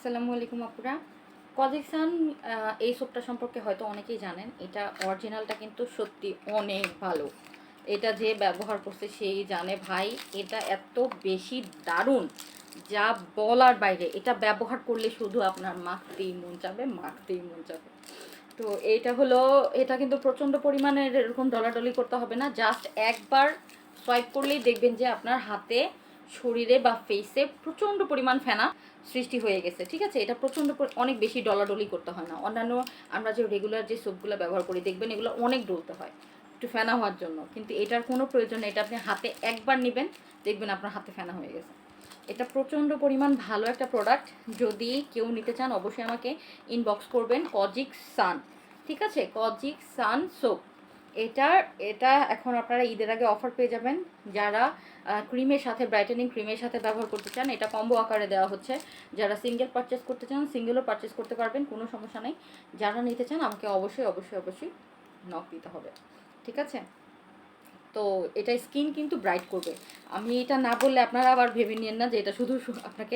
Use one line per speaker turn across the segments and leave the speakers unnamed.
আসসালামু আলাইকুম আপুরা। কজিকসান এই সোপটা সম্পর্কে হয়তো অনেকেই জানেন। এটা অরিজিনালটা কিন্তু সত্যি অনেক ভালো। এটা যে ব্যবহার করছে সেই জানে ভাই, এটা এত বেশি দারুণ যা বলার বাইরে। এটা ব্যবহার করলে শুধু আপনার মাখতেই মন চাবে, মাখতেই মন চাবে। তো এটা কিন্তু প্রচণ্ড পরিমাণের এরকম ডলাডলি করতে হবে না, জাস্ট একবার সোয়াইপ করলেই দেখবেন যে আপনার হাতে, শরীরে বা ফেসে প্রচণ্ড পরিমাণ ফেনা সৃষ্টি হয়ে গেছে। ঠিক আছে, এটা অনেক বেশি ডলাডলি করতে হয় না। অন্যান্য আমরা যে রেগুলার যে সোপগুলো ব্যবহার করি দেখবেন এগুলো অনেক ডলতে হয় একটু ফেনা হওয়ার জন্য, কিন্তু এটার কোনো প্রয়োজন নেই। এটা আপনি হাতে একবার নেবেন, দেখবেন আপনার হাতে ফেনা হয়ে গেছে। এটা প্রচণ্ড পরিমাণ ভালো একটা প্রোডাক্ট। যদি কেউ নিতে চান অবশ্যই আমাকে ইনবক্স করবেন। কজিক সান, ঠিক আছে, কজিক সান সোপ। এটা এখন আপনারা ঈদের আগে অফার পেয়ে যাবেন। যারা ক্রিমের সাথে, ব্রাইটেনিং ক্রিমের সাথে ব্যবহার করতে চান, এটা কম্বো আকারে দেওয়া হচ্ছে। যারা সিঙ্গেল পারচেস করতে চান সিঙ্গেলও পারচেস করতে পারবেন, কোনো সমস্যা নেই। যারা নিতে চান আমাকে অবশ্যই অবশ্যই অবশ্যই নক দিতে হবে, ঠিক আছে। তো এটা স্কিন কিন্তু ব্রাইট করবে। আমি এটা না বললে আপনারা আবার ভেবে নিন না যে এটা আপনাকে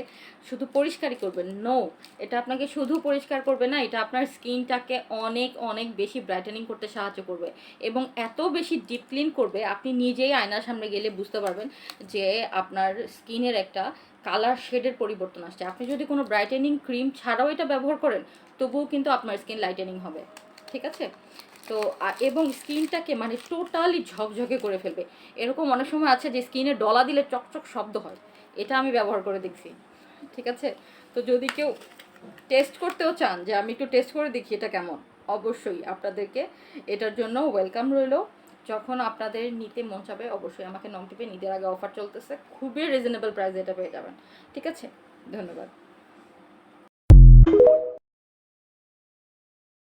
শুধু পরিষ্কারই করবে। নো, এটা আপনাকে শুধু পরিষ্কার করবে না, এটা আপনার স্কিনটাকে অনেক অনেক বেশি ব্রাইটেনিং করতে সাহায্য করবে এবং এত বেশি ডিপ ক্লিন করবে আপনি নিজেই আয়নার সামনে গেলে বুঝতে পারবেন যে আপনার স্কিনের একটা কালার শেডের পরিবর্তন আসছে। আপনি যদি কোনো ব্রাইটেনিং ক্রিম ছাড়াও এটা ব্যবহার করেন তবুও কিন্তু আপনার স্কিন লাইটেনিং হবে, ঠিক আছে। তো এবং স্কিনটাকে মানে টোটালি ঝকঝকে করে ফেলবে। এরকম অনেক সময় আছে যে স্কিনে ডলা দিলে চকচক শব্দ হয়, এটা আমি ব্যবহার করে দেখছি, ঠিক আছে। তো যদি কেউ টেস্ট করতেও চান যে আমি একটু টেস্ট করে দেখি এটা কেমন, অবশ্যই আপনাদেরকে এটার জন্য ওয়েলকাম রইল। যখন আপনাদের নিতে মন চাবে অবশ্যই আমাকে নক দিবেন। ঈদের আগে অফার চলতেছে, খুবই রিজনেবল প্রাইসে এটা পেয়ে যাবেন, ঠিক আছে। ধন্যবাদ।